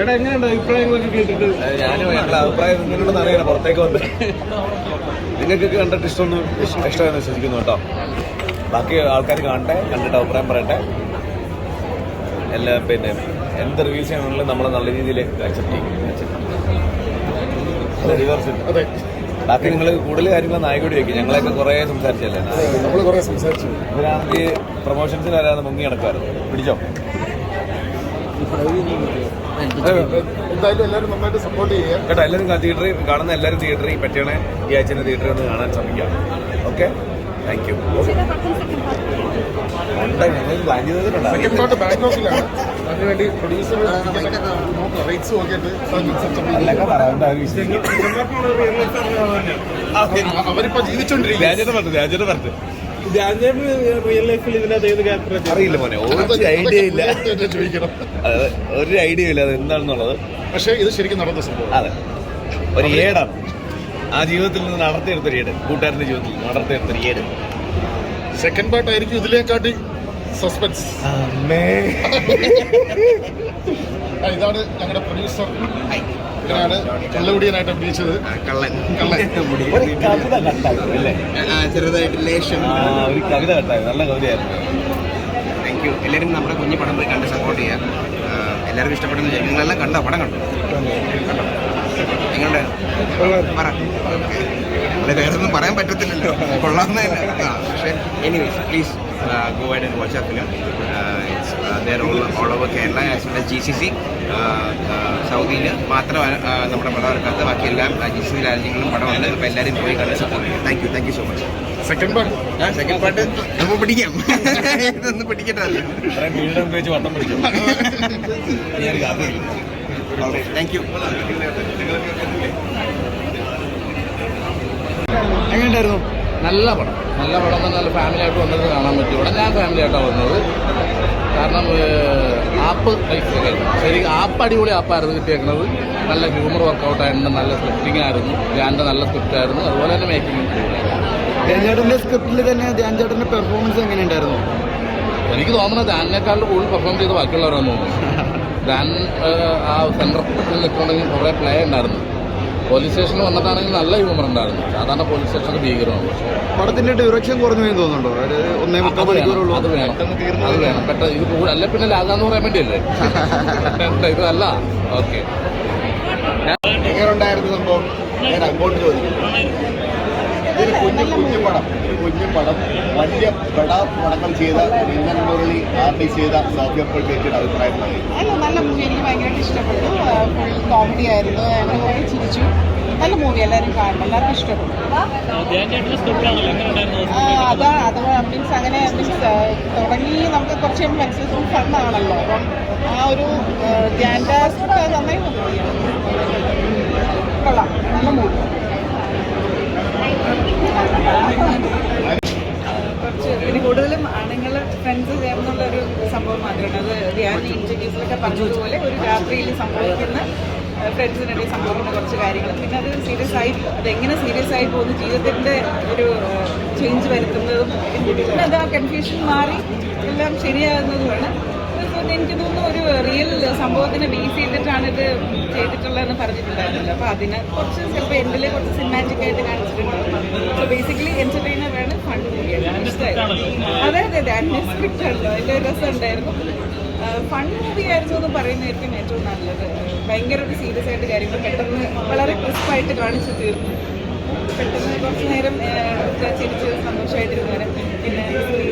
അഭിപ്രായങ്ങളൊക്കെ കേട്ടിട്ട് ഞാനും ഞങ്ങളുടെ അഭിപ്രായം നിങ്ങളുണ്ടെന്ന് അറിയാം. പുറത്തേക്ക് വന്ന് നിങ്ങൾക്കൊക്കെ കണ്ടിട്ട് ഇഷ്ടമെന്ന് വിശ്വസിക്കുന്നു കേട്ടോ. ബാക്കി ആൾക്കാർ കാണട്ടെ, കണ്ടിട്ട് അഭിപ്രായം പറയട്ടെ. എല്ലാം പിന്നെ എന്ത് റിവ്യൂസ് ചെയ്യണമെങ്കിലും നമ്മൾ നല്ല രീതിയിൽ അക്സെപ്റ്റ് ചെയ്യും. ബാക്കി നിങ്ങൾ കൂടുതൽ കാര്യങ്ങൾ നായകോടി വയ്ക്കും. ഞങ്ങളെയൊക്കെ കുറേ സംസാരിച്ചല്ലേ, നമ്മൾ കുറേ സംസാരിച്ചു. ഇവരാണെങ്കിൽ പ്രൊമോഷൻസിന് വരാതെ മുങ്ങി നടക്കുമായിരുന്നു. പിടിച്ചോ? എന്തായാലും എല്ലാവരും നന്നായിട്ട് സപ്പോർട്ട് ചെയ്യുക കേട്ടോ. എല്ലാവരും തിയേറ്ററിൽ കാണുന്ന എല്ലാവരും തിയേറ്ററിൽ പറ്റണേ ഈ ആഴ്ച തിയേറ്ററിൽ ഒന്ന് കാണാൻ ശ്രമിക്കാം. Okay, thank you. പ്ലാൻ ചെയ്തിട്ടുണ്ടോ? ബാങ്കോക്കിലാണ്. അതിനുവേണ്ടി പ്രൊഡ്യൂസർ റൈറ്റ്സ് നോക്കിയിട്ട് അവരിപ്പോ ജീവിച്ചോണ്ടിരിക്കും. റിയൽ ലൈഫിൽ ഇതിനകത്ത് ഏത് ക്യാരക്ടർ അറിയില്ല മോനെ, ഒരു ഐഡിയ ഇല്ല. ചോദിക്കണം, ഒരു ഐഡിയ ഇല്ല അത് എന്താണെന്നുള്ളത്. പക്ഷേ ഇത് ശരിക്കും നടന്ന സംഭവം. അതെ, ഒരു ഏടാണ് ആ ജീവിതത്തിൽ നിന്ന് നടത്തിയെടുത്തൊരു ഏട്, കൂട്ടുകാരന്റെ ജീവിതത്തിൽ നടത്തിയെടുത്തൊരു ഏട്. സെക്കൻഡ് പാർട്ട് ആയിരിക്കും ഇതിലേക്കാട്ടി സസ്പെൻസ്. ഇതാണ് ഞങ്ങളുടെ പ്രൊഡ്യൂസർ. ഇതാണ് കള്ളകുടിയനായിട്ട് അഭിനയിച്ചത്. ചെറുതായിട്ട് ലേശം ഒരു കവിത കട്ടായി, നല്ല കവിതയായിരുന്നു. Thank you. എല്ലാവരും നമ്മുടെ കുഞ്ഞു പടം പോയി കണ്ട് സപ്പോർട്ട് ചെയ്യാം. എല്ലാവർക്കും ഇഷ്ടപ്പെടുന്ന വിചാരിക്കും. നിങ്ങളെല്ലാം കണ്ടോ? പടം കണ്ടോ? എങ്ങനെ പറ. അല്ല, വേറെ ഒന്നും പറയാൻ പറ്റത്തില്ലല്ലോ, കൊള്ളാവുന്നതല്ല. പക്ഷേ anyways please go ahead and watch our film. It's there all over Kerala as well as GCC. സൗദിയിൽ മാത്രം നമ്മുടെ പടം ഇറക്കാത്ത ബാക്കിയെല്ലാം GCC രാജ്യങ്ങളും പടമുണ്ട്. അപ്പോൾ എല്ലാവരും പോയി കണ്ട് സപ്പോർട്ട് ചെയ്യാം. Thank you so much. Second part നമുക്ക് പിടിക്കാം. ഇതൊന്നും പിടിക്കട്ടെ. വെച്ച് വട്ടം പിടിച്ചു. Thank you. എങ്ങനെയുണ്ടായിരുന്നു? നല്ല പടം തന്നെ. നല്ല ഫാമിലി ആയിട്ട് വന്നത് കാണാൻ പറ്റും. ഇവിടെ ഞാൻ ഫാമിലി ആയിട്ടാണ് വന്നത്. കാരണം ആപ്പ് ശരിക്കും ആപ്പ് അടിപൊളി ആപ്പായിരുന്നു കിട്ടിയേക്കുന്നത്. നല്ല ഹ്യൂമർ വർക്കൗട്ടായിരുന്നു, നല്ല സ്ക്രിപ്റ്റിംഗ് ആയിരുന്നു. ധ്യാൻ്റെ നല്ല സ്ക്രിപ്റ്റ് ആയിരുന്നു. അതുപോലെ തന്നെ മേക്കിംഗ്. ധ്യാൻചേട്ടൻ്റെ സ്ക്രിപ്റ്റിൽ തന്നെ ധ്യാൻചേട്ടൻ്റെ പെർഫോമൻസ് എങ്ങനെയുണ്ടായിരുന്നു? എനിക്ക് തോന്നുന്നത് ധ്യാനിനേക്കാളും കൂടുതൽ പെർഫോം ചെയ്ത് ബാക്കിയുള്ളവരാണെന്ന് തോന്നുന്നു. ധ്യാൻ ആ സെൻട്രൽ നിൽക്കണമെങ്കിൽ കുറേ പ്ലേ ഉണ്ടായിരുന്നു. പോലീസ് സ്റ്റേഷനിൽ വന്നിട്ടാണെങ്കിൽ നല്ല ഹ്യൂമർ ഉണ്ടായിരുന്നു. സാധാരണ പോലീസ് സ്റ്റേഷനൊക്കെ ഭീകരമാണ്. പടത്തിന്റെ ഡ്യൂറേഷൻ കുറഞ്ഞു പോയി തോന്നുന്നുണ്ടോ? 1.25 മണിക്കൂറുള്ളൂ. അത് വേണം പെട്ടെന്ന്. ഇത് അല്ല പിന്നെ ലാഗാന്ന് പറയാൻ വേണ്ടിയല്ലേ ഇത് അല്ല. ഓക്കെ, എങ്ങനെയുണ്ടായിരുന്നു സംഭവം? ഞാൻ അങ്ങോട്ട് ചോദിക്കും. ഇതൊരു കുഞ്ഞു പടം വലിയ പടങ്ങൾ ചെയ്ത ഇന്ത്യൻ മുരളി ആർട്ടിസ്റ്റ് ചെയ്ത സൗഖ്യപ്പോൾ ചേച്ചിയുടെ അഭിപ്രായം പറയും. നല്ല മൂവി, എനിക്ക് ഭയങ്കരമായിട്ട് ഇഷ്ടപ്പെട്ടു. ഫുൾ കോമഡി ആയിരുന്നു. ഞങ്ങൾ പോയി ചിരിച്ചു. നല്ല മൂവി, എല്ലാവരും കാണണം, എല്ലാവർക്കും ഇഷ്ടപ്പെട്ടു. അത് മീൻസ് അങ്ങനെ തുടങ്ങി നമുക്ക് കുറച്ച് മനസ്സിലാക്കും ഫണ്ണാണല്ലോ. അപ്പം ആ ഒരു ധ്യാൻ്റെ സ്ക്രിപ്റ്റ് നന്നായി കൊള്ളാം. നല്ല മൂവി. പിന്നെ കൂടുതലും ആണുങ്ങൾ ഫ്രണ്ട്സ് ചേർന്നുള്ളൊരു സംഭവം മാത്രമാണ് അത്. ധ്യാൻ ഇൻറ്റർവ്യൂസിലൊക്കെ പറഞ്ഞതുപോലെ ഒരു രാത്രിയിൽ സംഭവിക്കുന്ന ഫ്രണ്ട്സിനിടയിൽ സംഭവിക്കുന്ന കുറച്ച് കാര്യങ്ങൾ. പിന്നെ അത് സീരിയസ് ആയി, അതെങ്ങനെ സീരിയസ് ആയി പോകുന്നു, ജീവിതത്തിൻ്റെ ഒരു ചേഞ്ച് വരുത്തുന്നതും പിന്നെ അത് ആ കൺഫ്യൂഷൻ മാറി എല്ലാം ശരിയാകുന്നതുമാണ്. എനിക്ക് തോന്നുന്നു ഒരു റിയൽ സംഭവത്തിനെ ബേസ് ചെയ്തിട്ടാണ് ഇത് ചെയ്തിട്ടുള്ളതെന്ന് പറഞ്ഞിട്ടുണ്ടായിരുന്നല്ലോ. അപ്പോൾ അതിന് കുറച്ച് ചിലപ്പോൾ എൻഡിൽ കുറച്ച് സിനിമാറ്റിക് ആയിട്ട് കാണിച്ചിട്ടുണ്ടാവും. സോ ബേസിക്കലി എൻ്റർടൈനർ ആണ്, ഫണ്ട് മൂവിയാണ്. അതെ സ്ക്രിപ്റ്റ് ആണല്ലോ, അതിൻ്റെ രസം ഉണ്ടായിരുന്നു. ഫണ്ട് മൂവി ആയിരുന്നു എന്ന് പറയുന്നതായിരിക്കും ഏറ്റവും നല്ലത്. ഭയങ്കര ഒരു സീരിയസ് ആയിട്ട് കാര്യങ്ങൾ പെട്ടെന്ന് വളരെ ക്രിസ്പായിട്ട് കാണിച്ചു തീർന്നു. പെട്ടെന്ന് കുറച്ച് നേരം ചിരിച്ച് സന്തോഷമായിട്ടിരുന്നേരം. പിന്നെ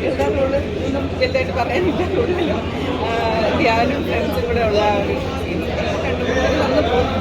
എല്ലാ റോള് ഒന്നും വലുതായിട്ട് പറയാനില്ല. കൂടുതലും ധ്യാനും ഫ്രണ്ട്സും കൂടെ ഉള്ള ആ ഒരു സീൻ വന്നു പോകുന്നു.